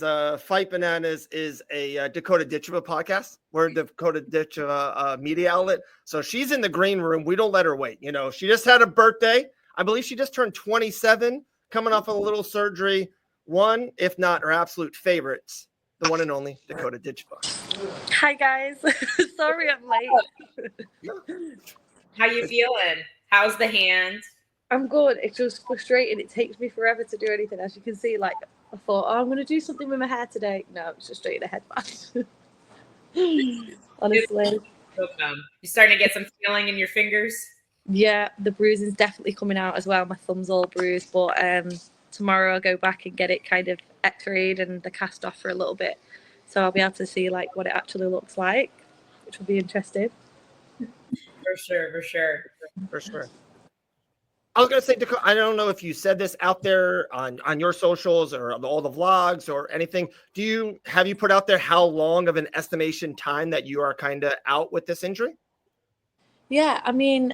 Fight Bananas is a Dakota Ditcheva podcast. We're Dakota Ditcheva media outlet. So she's in the green room. We don't let her wait. You know, she just had a birthday. I believe she just turned 27, coming off of a little surgery. One, if not her absolute favorites, the one and only Dakota Ditcheva. Hi, guys. Sorry I'm late. How you feeling? How's the hand? I'm good. It's just frustrating. It takes me forever to do anything. As you can see, like, I thought, I'm going to do something with my hair today. No, it's just straight in a headband. Honestly. You starting to get some feeling in your fingers? Yeah, the bruising's definitely coming out as well. My thumb's all bruised. But tomorrow I'll go back and get it kind of x-rayed and the cast off for a little bit. So I'll be able to see, like, what it actually looks like, which will be interesting. For sure. I was going to say, Dakota, I don't know if you said this out there on your socials or all the vlogs or anything. Have you put out there how long of an estimation time that you are kind of out with this injury? Yeah, I mean,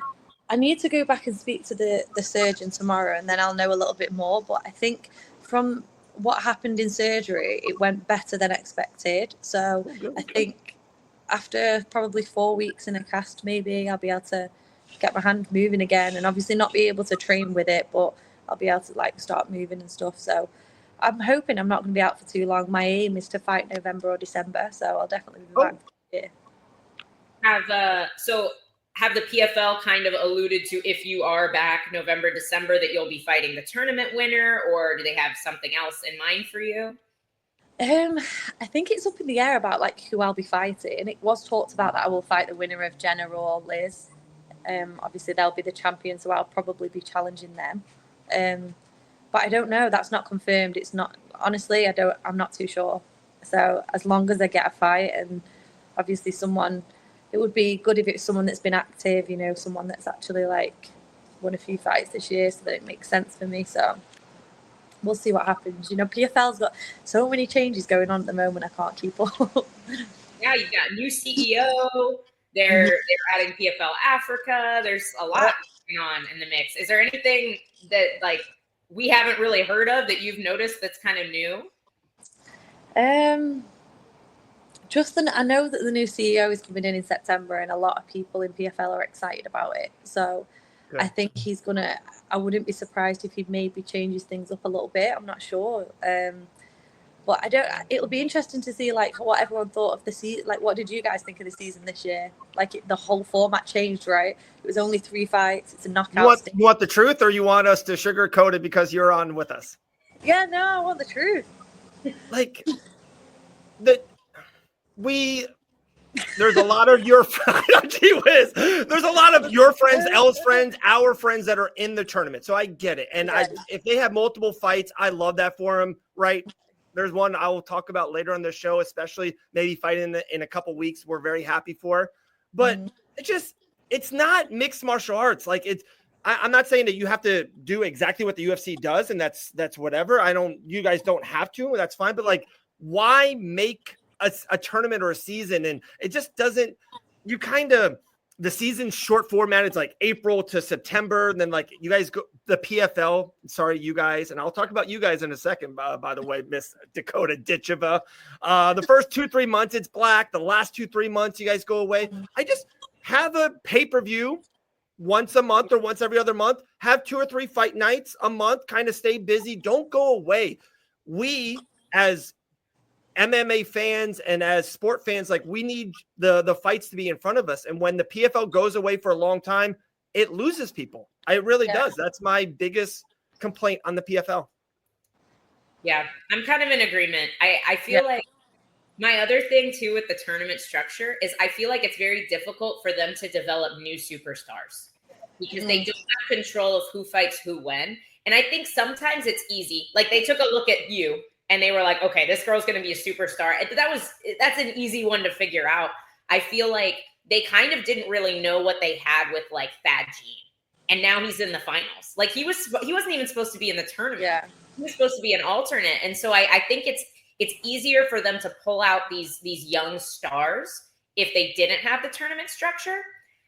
I need to go back and speak to the surgeon tomorrow, and then I'll know a little bit more. But I think from what happened in surgery, it went better than expected. So I think after probably 4 weeks in a cast, maybe I'll be able to get my hand moving again, and obviously not be able to train with it, but I'll be able to like start moving and stuff. So I'm hoping I'm not going to be out for too long. My aim is to fight November or December, so I'll definitely be back here. Have the PFL kind of alluded to, if you are back November, December, that you'll be fighting the tournament winner, or do they have something else in mind for you? I think it's up in the air about like who I'll be fighting. And it was talked about that I will fight the winner of Jenna or Liz. Obviously they'll be the champions, so I'll probably be challenging them. But I don't know. That's not confirmed. It's not, honestly, I'm not too sure. So as long as I get a fight, and obviously it would be good if it's someone that's been active, you know, someone that's actually like won a few fights this year, so that it makes sense for me. So we'll see what happens. You know, PFL's got so many changes going on at the moment. I can't keep up. Yeah, you've got new CEO. They're adding PFL Africa. There's a lot going on in the mix. Is there anything that like we haven't really heard of that you've noticed that's kind of new? I know that the new CEO is coming in September, and a lot of people in PFL are excited about it. So I think I wouldn't be surprised if he maybe changes things up a little bit. I'm not sure. But it'll be interesting to see like what everyone thought of the season. Like, what did you guys think of the season this year? Like the whole format changed, right? It was only 3 fights. It's a knockout. You want the truth, or you want us to sugarcoat it because you're on with us? Yeah, no, I want the truth. Like there's a lot of your there's a lot of your friends, Elle's friends, our friends that are in the tournament. So I get it. And if they have multiple fights, I love that for them, right? There's one I will talk about later on the show, especially maybe fighting in a couple weeks. We're very happy for, but it's not mixed martial arts. Like I'm not saying that you have to do exactly what the UFC does, and that's whatever. You guys don't have to, that's fine. But like, why make a tournament or a season? And it just doesn't, the season's short format. It's like April to September. And then like you guys go the PFL, sorry, you guys, and I'll talk about you guys in a second, by the way, Miss Dakota Ditcheva. The first 2-3 months, it's black. The last 2-3 months, you guys go away. I just have a pay-per-view once a month or once every other month, have 2 or 3 fight nights a month, kind of stay busy. Don't go away. We as MMA fans and as sport fans, like we need the fights to be in front of us. And when the PFL goes away for a long time, it loses people. It really does. That's my biggest complaint on the PFL. Yeah, I'm kind of in agreement. I feel like my other thing too with the tournament structure is I feel like it's very difficult for them to develop new superstars because they don't have control of who fights who when. And I think sometimes it's easy. Like they took a look at you and they were like, okay, this girl's going to be a superstar. And that's an easy one to figure out. I feel like they kind of didn't really know what they had with like Thad Gene. And now he's in the finals. Like he wasn't even supposed to be in the tournament. Yeah. He was supposed to be an alternate. And so I think it's easier for them to pull out these young stars if they didn't have the tournament structure.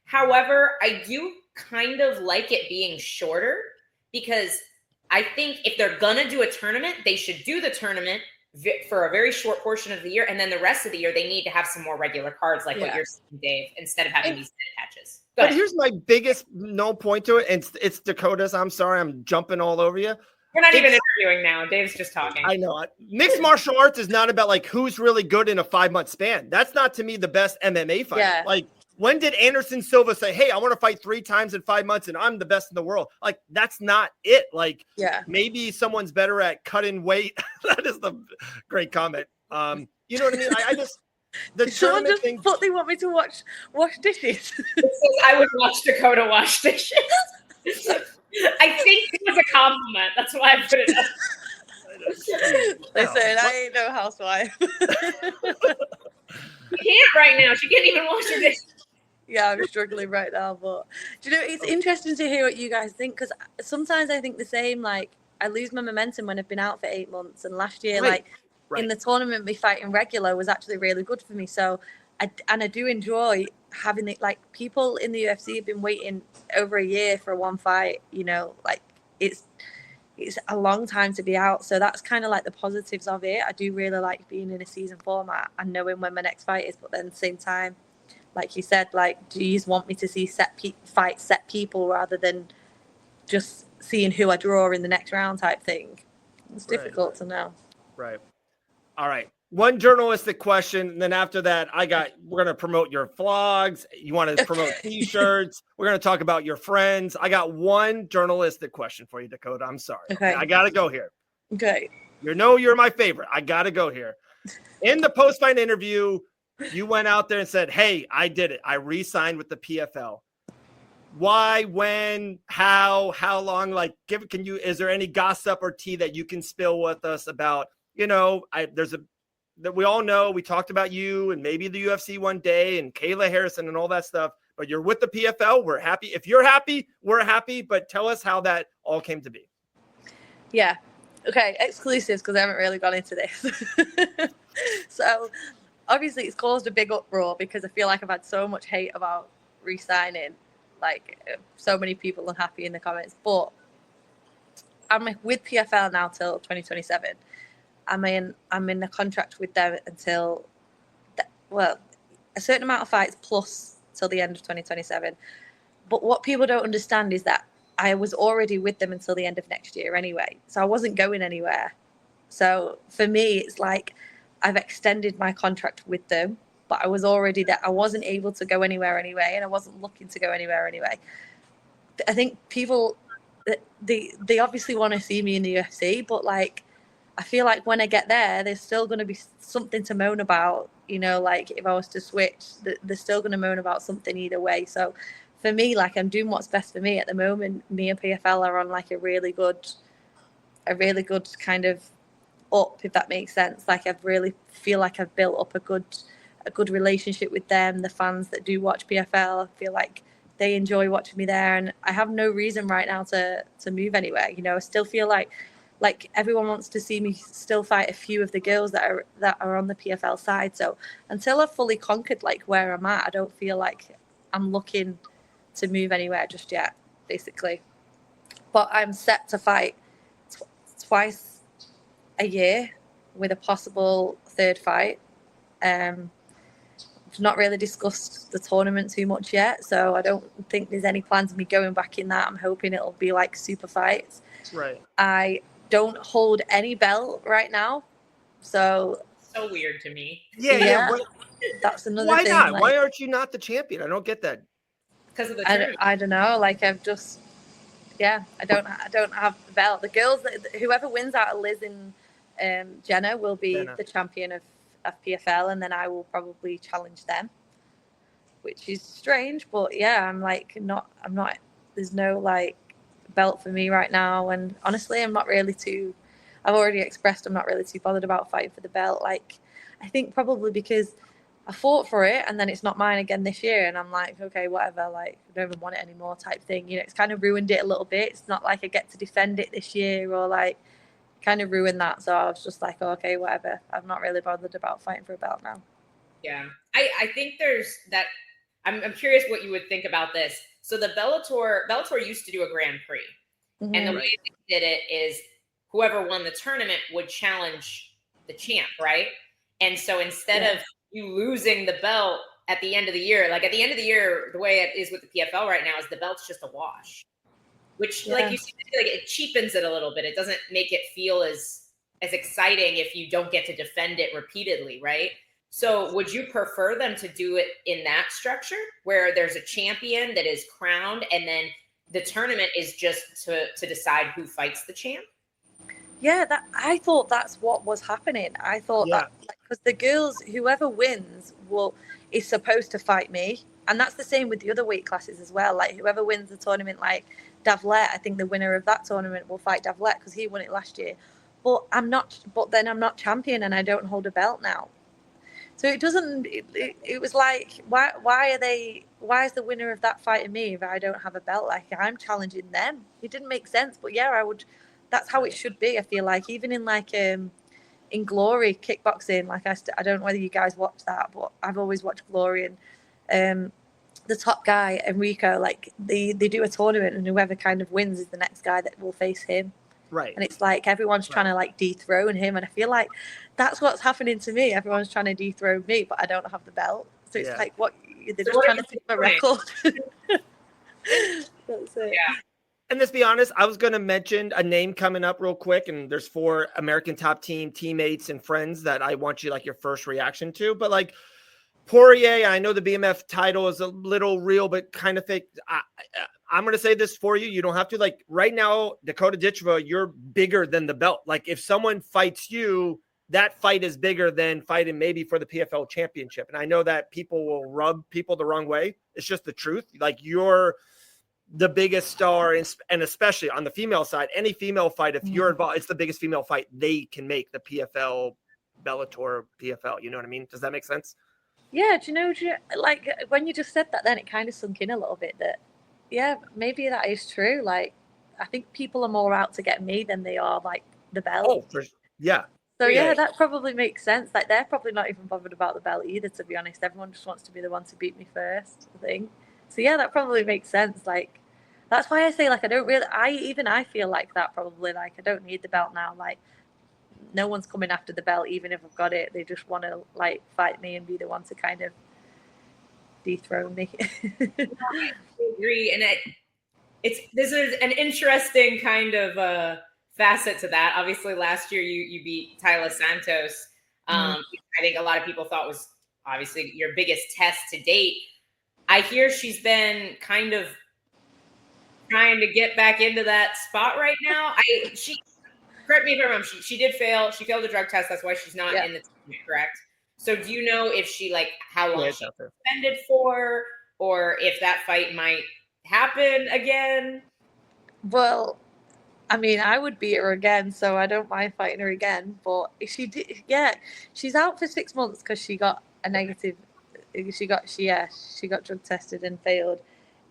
However, I do kind of like it being shorter because I think if they're going to do a tournament, they should do the tournament for a very short portion of the year, and then the rest of the year they need to have some more regular cards, like what you're saying, Dave, instead of having these patches. But here's my biggest no point to it, and it's Dakota's. I'm sorry, I'm jumping all over you. We're not even interviewing now. Dave's just talking. I know. Mixed martial arts is not about like who's really good in a 5-month span. That's not to me the best MMA fight. Yeah. Like, when did Anderson Silva say, "Hey, I want to fight 3 times in 5 months and I'm the best in the world"? Like, that's not it. Like, maybe someone's better at cutting weight. That is the great comment. You know what I mean? I just someone just thought they want me to wash dishes. I would watch Dakota wash dishes. I think it was a compliment. That's why I put it up. Listen, I ain't no housewife. She can't right now. She can't even wash her dishes. Yeah, I'm struggling right now. But do you know, it's interesting to hear what you guys think, because sometimes I think the same. Like, I lose my momentum when I've been out for 8 months, and last year, in the tournament, me fighting regular was actually really good for me. So, I do enjoy having it. Like, people in the UFC have been waiting over a year for one fight. You know, like it's a long time to be out. So that's kind of like the positives of it. I do really like being in a season format and knowing when my next fight is. But then at the same time, like you said, like, do you just want me to see set people rather than just seeing who I draw in the next round type thing? It's difficult to know. Right. All right. One journalistic question, and then after that, we're going to promote your vlogs. You want to promote T-shirts. We're going to talk about your friends. I got one journalistic question for you, Dakota. I'm sorry. Okay. I got to go here. Okay. You're my favorite. I got to go here. In the post-fight interview, you went out there and said, "Hey, I did it. I re-signed with the PFL." Why, when, how long? Like, is there any gossip or tea that you can spill with us about, that we all know, we talked about you and maybe the UFC one day and Kayla Harrison and all that stuff, but you're with the PFL. We're happy. If you're happy, we're happy, but tell us how that all came to be. Yeah. Okay. Exclusives, because I haven't really gone into this. So obviously it's caused a big uproar because I feel like I've had so much hate about re-signing, like so many people unhappy in the comments, but I'm with PFL now till 2027. I'm in a contract with them until, a certain amount of fights plus till the end of 2027. But what people don't understand is that I was already with them until the end of next year anyway. So I wasn't going anywhere. So for me, it's like I've extended my contract with them, but I was already there. I wasn't able to go anywhere anyway, and I wasn't looking to go anywhere anyway. I think people, they obviously want to see me in the UFC, but like, I feel like when I get there, there's still going to be something to moan about. You know, like if I was to switch, they're still going to moan about something either way. So for me, like, I'm doing what's best for me at the moment. Me and PFL are on like a really good kind of up, if that makes sense. Like, I really feel like I've built up a good relationship with them. The fans that do watch PFL, I feel like they enjoy watching me there, and I have no reason right now to move anywhere. You know, I still feel like everyone wants to see me still fight a few of the girls that are on the PFL side. So until I've fully conquered like where I'm at, I don't feel like I'm looking to move anywhere just yet, basically. But I'm set to fight twice a year with a possible third fight. I've not really discussed the tournament too much yet, so I don't think there's any plans of me going back in that. I'm hoping it'll be like super fights. Right. I don't hold any belt right now, so weird to me. Yeah. That's another Why thing. not? Like, why aren't you not the champion? I don't get that. Because of the tournament. I don't know. Like, I've just, I don't have the belt. The girls, whoever wins out of Liz and Jenna will be the champion of PFL, and then I will probably challenge them, which is strange. But yeah, I'm not. There's no like belt for me right now, and honestly, I'm not really too. I've already expressed I'm not really too bothered about fighting for the belt. Like, I think probably because I fought for it and then it's not mine again this year, and I'm like, okay, whatever, like, I don't even want it anymore type thing. You know, it's kind of ruined it a little bit. It's not like I get to defend it this year or like kind of ruined that. So I was just like, oh, okay, whatever. I'm not really bothered about fighting for a belt now. Yeah, I think there's that. I'm curious what you would think about this. So the Bellator used to do a Grand Prix, and the way they did it is whoever won the tournament would challenge the champ, right? And so instead of you losing the belt at the end of the year, like at the end of the year, the way it is with the PFL right now is the belt's just a wash, which like you said, like it cheapens it a little bit. It doesn't make it feel as exciting if you don't get to defend it repeatedly, right? So would you prefer them to do it in that structure where there's a champion that is crowned and then the tournament is just to decide who fights the champ? Yeah, I thought that's what was happening. I thought that because the girls, whoever wins is supposed to fight me. And that's the same with the other weight classes as well. Like whoever wins the tournament, like Davlet, I think the winner of that tournament will fight Davlet because he won it last year. But then I'm not champion and I don't hold a belt now. So it doesn't. It was like, why is the winner of that fighting me if I don't have a belt? Like I'm challenging them. It didn't make sense. But yeah, I would. That's how it should be. I feel like even in like in Glory kickboxing, like I don't know whether you guys watch that, but I've always watched Glory and the top guy Enrico, like they do a tournament and whoever kind of wins is the next guy that will face him. Right. And it's like everyone's trying to like dethrone him, and I feel like that's what's happening to me. Everyone's trying to dethrone me, but I don't have the belt. So it's like what they're just trying to take my record. That's it. Yeah. And let's be honest, I was going to mention a name coming up real quick, and there's 4 American Top Team teammates and friends that I want you like your first reaction to. But like Poirier, I know the BMF title is a little real, but kind of fake. I'm going to say this for you. You don't have to. Like right now, Dakota Ditcheva, you're bigger than the belt. Like if someone fights you, that fight is bigger than fighting maybe for the PFL championship. And I know that people will rub people the wrong way. It's just the truth. Like you're the biggest star, and especially on the female side, any female fight, if you're involved, it's the biggest female fight they can make, the PFL, Bellator, PFL. You know what I mean? Does that make sense? Yeah, do you know, like when you just said that, then it kind of sunk in a little bit that, yeah, maybe that is true. Like, I think people are more out to get me than they are like the belt. Oh, yeah. So yeah, that probably makes sense. Like they're probably not even bothered about the belt either, to be honest. Everyone just wants to be the one to beat me first, I think. So yeah, that probably makes sense. Like, that's why I say like I feel like that probably. Like I don't need the belt now. Like no one's coming after the belt, even if I've got it. They just want to like fight me and be the one to kind of dethrone me. I agree, and this is an interesting kind of facet to that. Obviously, last year you beat Tyler Santos. I think a lot of people thought was obviously your biggest test to date. I hear she's been kind of trying to get back into that spot right now. She correct me if I'm wrong. She did fail. She failed the drug test. That's why she's not in the team, correct? So do you know if she like how long she's suspended for, or if that fight might happen again? Well, I mean, I would beat her again, so I don't mind fighting her again. But if she did, she's out for 6 months because she got a negative. She got drug tested and failed.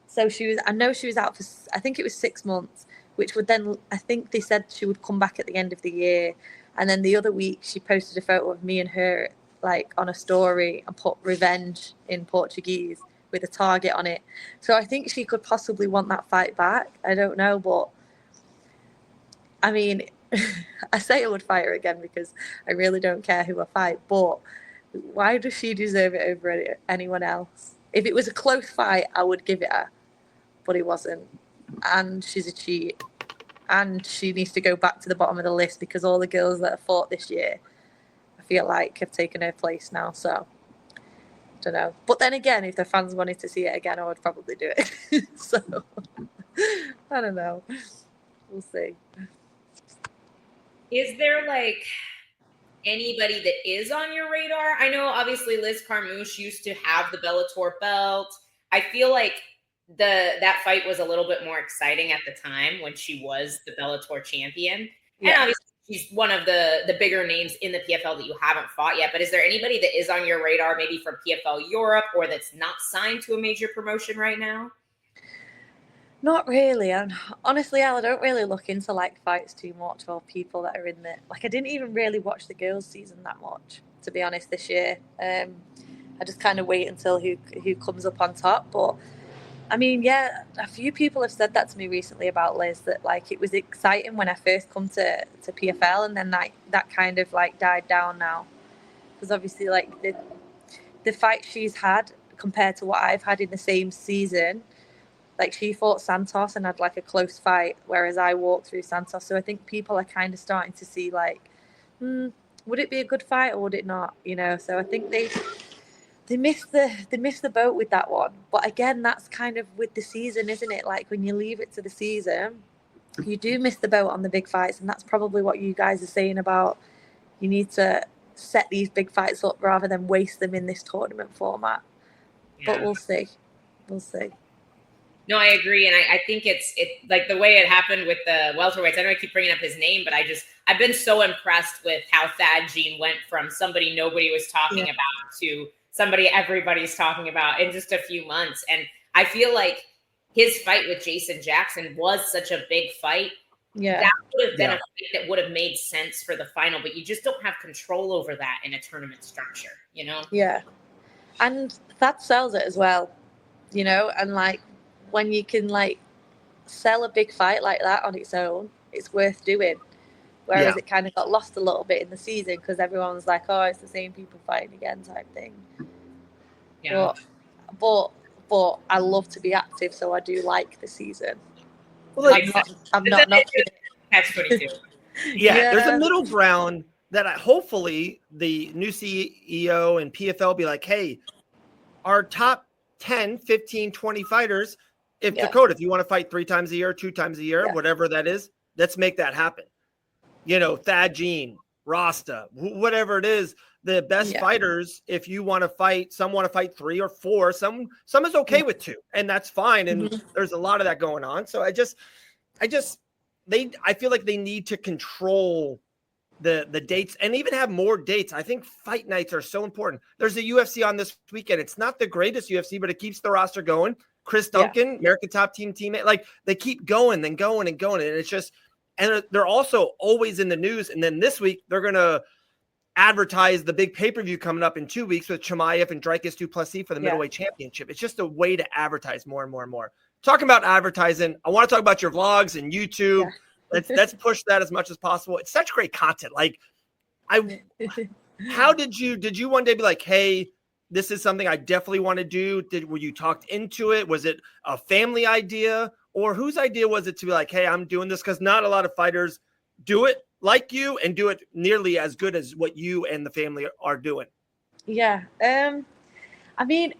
So I know she was out for, I think it was 6 months, which would then, I think they said she would come back at the end of the year. And then the other week she posted a photo of me and her like on a story and put revenge in Portuguese with a target on it. So I think she could possibly want that fight back. I don't know, but I mean, I say I would fight her again because I really don't care who I fight, but why does she deserve it over anyone else? If it was a close fight, I would give it her, but it wasn't. And she's a cheat. And she needs to go back to the bottom of the list because all the girls that have fought this year, I feel like have taken her place now. So, I don't know. But then again, if the fans wanted to see it again, I would probably do it. So, I don't know. We'll see. Is there like anybody that is on your radar? I know obviously Liz Carmouche used to have the Bellator belt. I feel like that fight was a little bit more exciting at the time when she was the Bellator champion. And obviously she's one of the bigger names in the PFL that you haven't fought yet. But is there anybody that is on your radar, maybe from PFL Europe or that's not signed to a major promotion right now? Not really. And honestly, I don't really look into like fights too much or people that are in there. Like I didn't even really watch the girls' season that much, to be honest, this year. I just kind of wait until who comes up on top. But I mean, yeah, a few people have said that to me recently about Liz, that like it was exciting when I first come to PFL, and then that kind of like died down now, because obviously like the fight she's had compared to what I've had in the same season, like she fought Santos and had like a close fight, whereas I walked through Santos. So I think people are kind of starting to see like, would it be a good fight or would it not? You know, so I think they missed the boat with that one. But again, that's kind of with the season, isn't it? Like when you leave it to the season, you do miss the boat on the big fights, and that's probably what you guys are saying about you need to set these big fights up rather than waste them in this tournament format. Yeah. But we'll see. No, I agree, and I think it's like the way it happened with the welterweights. I know I keep bringing up his name, but I've been so impressed with how Thad Jean went from somebody nobody was talking about to somebody everybody's talking about in just a few months. And I feel like his fight with Jason Jackson was such a big fight. Yeah, that would have been a fight that would have made sense for the final, but you just don't have control over that in a tournament structure, you know? Yeah, and that sells it as well, you know, and like when you can like sell a big fight like that on its own, it's worth doing. Whereas it kind of got lost a little bit in the season because everyone was like, oh, it's the same people fighting again type thing. Yeah. But I love to be active, so I do like the season. Well, I'm not Catch 22. Yeah, there's a middle ground that hopefully the new CEO and PFL be like, hey, our top 10, 15, 20 fighters, Dakota, if you want to fight 3 times a year, 2 times a year, whatever that is, let's make that happen. You know, Thad Jean, Rasta, whatever it is, the best fighters, if you want to fight, some want to fight 3 or 4, some is okay with 2, and that's fine. And there's a lot of that going on. So I feel like they need to control the dates and even have more dates. I think fight nights are so important. There's a UFC on this weekend. It's not the greatest UFC, but it keeps the roster going. Chris Duncan, American Top Team teammate, like they keep going and going and going. And it's just, and they're also always in the news. And then this week they're going to advertise the big pay-per-view coming up in 2 weeks with Chimaev and Dricus du Plessis for the middleweight championship. It's just a way to advertise more and more and more. Talking about advertising, I want to talk about your vlogs and YouTube. Let's push that as much as possible. It's such great content. Like how did you one day be like, hey, this is something I definitely want to do? Were you talked into it? Was it a family idea, or whose idea was it to be like, hey, I'm doing this? Because not a lot of fighters do it like you and do it nearly as good as what you and the family are doing. Yeah. I mean,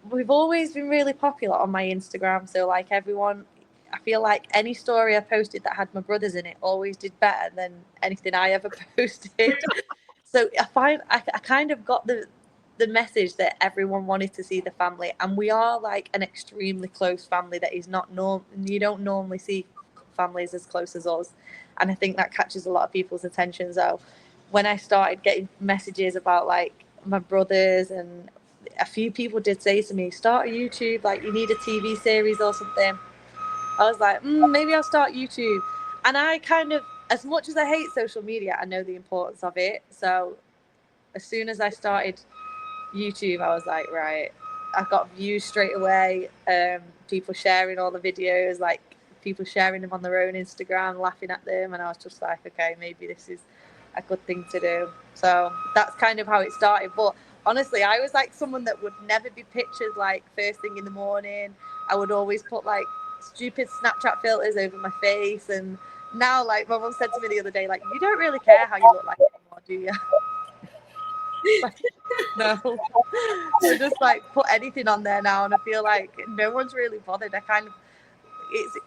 we've always been really popular on my Instagram. So like everyone, I feel like any story I posted that had my brothers in it always did better than anything I ever posted. So I kind of got the message that everyone wanted to see the family, and we are like an extremely close family that is not you don't normally see families as close as us, and I think that catches a lot of people's attention. So when I started getting messages about like my brothers, and a few people did say to me, start a YouTube, like you need a TV series or something. I was like, maybe I'll start YouTube. And I kind of, as much as I hate social media, I know the importance of it. So as soon as I started YouTube, I was like, right, I got views straight away. People sharing all the videos, like people sharing them on their own Instagram, laughing at them. And I was just like, okay, maybe this is a good thing to do. So that's kind of how it started. But honestly, I was like someone that would never be pictured like first thing in the morning. I would always put like stupid Snapchat filters over my face. And now, like my mom said to me the other day, like, you don't really care how you look like anymore, do you? Like, no, I just like put anything on there now, and I feel like no one's really bothered. I kind of,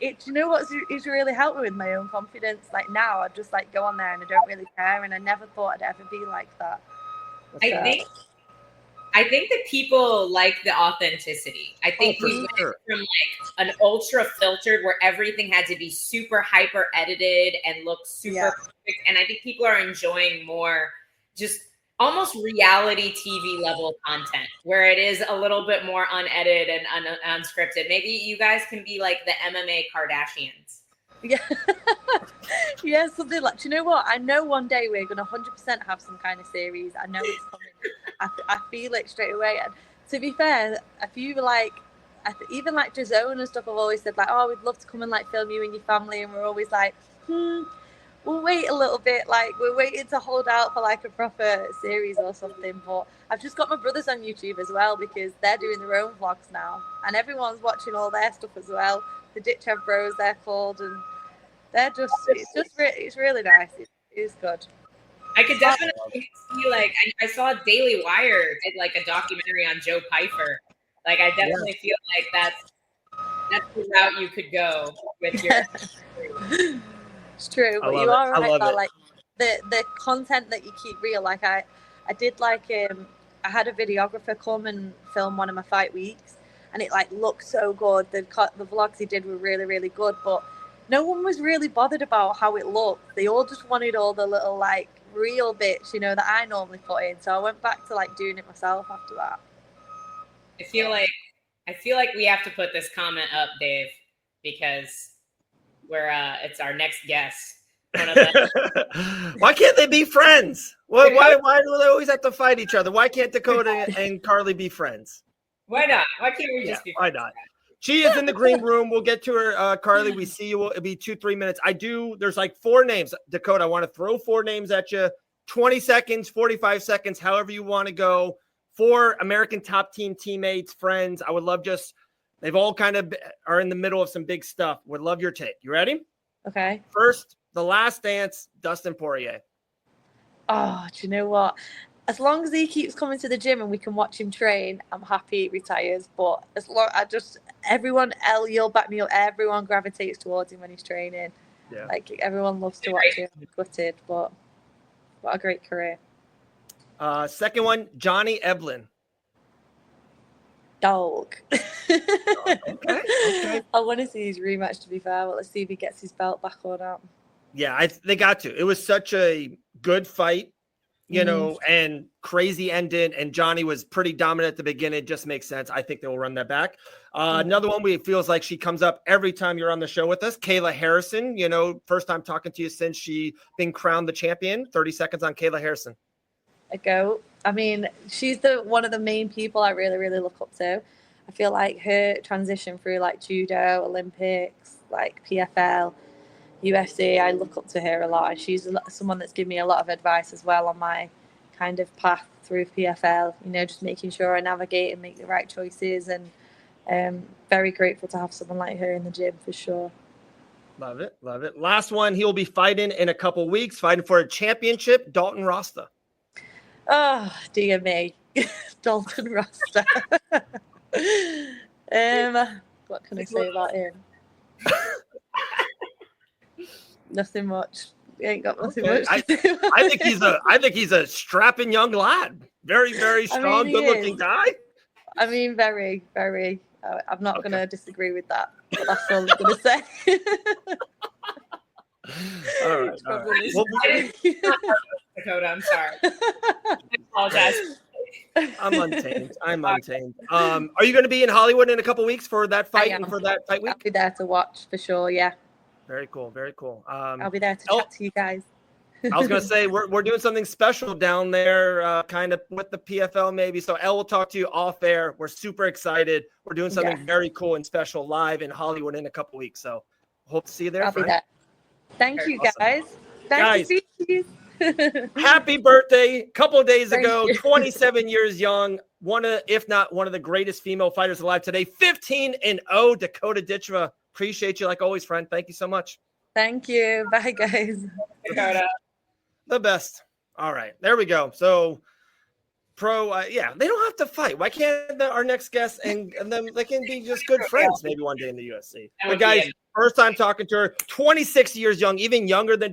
you know what's really helped me with my own confidence. Like now, I just like go on there and I don't really care, and I never thought I'd ever be like that. I think that people like the authenticity. I think we went from like an ultra filtered where everything had to be super hyper edited and look super perfect, and I think people are enjoying more just almost reality TV level content where it is a little bit more unedited and unscripted. Maybe you guys can be like the MMA Kardashians. Yeah. Yeah, something like, do you know what? I know one day we're going to 100% have some kind of series. I know it's coming. I feel it straight away. And to be fair, a few like even like DAZN and stuff have always said like, oh, we'd love to come and like film you and your family, and we're always like, we'll wait a little bit, like we're waiting to hold out for like a proper series or something. But I've just got my brothers on YouTube as well, because they're doing their own vlogs now, and everyone's watching all their stuff as well. The Ditchev Bros, they're called, and they're just it's really nice. It's good. I could definitely see, like, I saw Daily Wire did like a documentary on Joe Pyfer. Like, I definitely feel like that's the route you could go with your. It's true, but you are right about like the content that you keep real. Like I did like I had a videographer come and film one of my fight weeks, and it like looked so good. The vlogs he did were really, really good, but no one was really bothered about how it looked. They all just wanted all the little like real bits, that I normally put in. So I went back to like doing it myself after that. I feel like we have to put this comment up, Dave, because it's our next guest. One of them. Why can't they be friends? Why do they always have to fight each other? Why can't Dakota and Carly be friends? Why not? Why can't we just be friends? Why not? She is in the green room. We'll get to her. Carly, we see you. It'll be 2-3 minutes. There's like 4 names. Dakota, I want to throw 4 names at you. 20 seconds, 45 seconds, however you want to go. 4 American Top Team teammates, friends. I would love they've all kind of are in the middle of some big stuff. Would love your take. You ready? Okay. First, The Last Dance, Dustin Poirier. Oh, do you know what? As long as he keeps coming to the gym and we can watch him train, I'm happy he retires. But as long everyone, you'll back me up. Everyone gravitates towards him when he's training. Yeah. Like everyone loves to watch him. Gutted, but what a great career. Second one, Johnny Eblin. Dog. Okay. I want to see his rematch, to be fair, but let's see if he gets his belt back or not. Yeah, they got to. It was such a good fight, and crazy ending, and Johnny was pretty dominant at the beginning. It just makes sense. I think they will run that back. Another one it feels like she comes up every time you're on the show with us, Kayla Harrison. First time talking to you since she been crowned the champion. 30 seconds on Kayla Harrison. A goat. I mean, she's one of the main people I really, really look up to. I feel like her transition through like judo, Olympics, like PFL, UFC, I look up to her a lot. And she's someone that's given me a lot of advice as well on my kind of path through PFL, just making sure I navigate and make the right choices. And very grateful to have someone like her in the gym for sure. Love it. Love it. Last one, he'll be fighting in a couple weeks, fighting for a championship, Dalton Rasta. Oh, dear me. Dalton Rasta. What can I say about him? Nothing much. He ain't got nothing much. I think he's a strapping young lad. Very, very strong, good-looking guy. I mean, very, very. I'm not going to disagree with that. But that's all I'm going to say. All right. Dakota, I'm sorry. I apologize. I'm untamed. Are you going to be in Hollywood in a couple weeks for that fight and for that fight week? I'll be there to watch for sure. Yeah. Very cool. Very cool. I'll be there to chat to you guys. I was going to say we're doing something special down there, kind of with the PFL maybe. So Elle will talk to you off air. We're super excited. We're doing something very cool and special live in Hollywood in a couple weeks. So hope to see you there. I'll be there. Thank you, guys. Guys, you. Happy birthday. A couple of days ago, 27 years young. If not one of the greatest female fighters alive today. 15-0, Dakota Ditcheva. Appreciate you like always, friend. Thank you so much. Thank you. Bye, guys. Dakota. The best. All right. There we go. So they don't have to fight. Why can't our next guest and them, they can be just good friends maybe one day in the UFC. But guys, first time talking to her, 26 years young, even younger than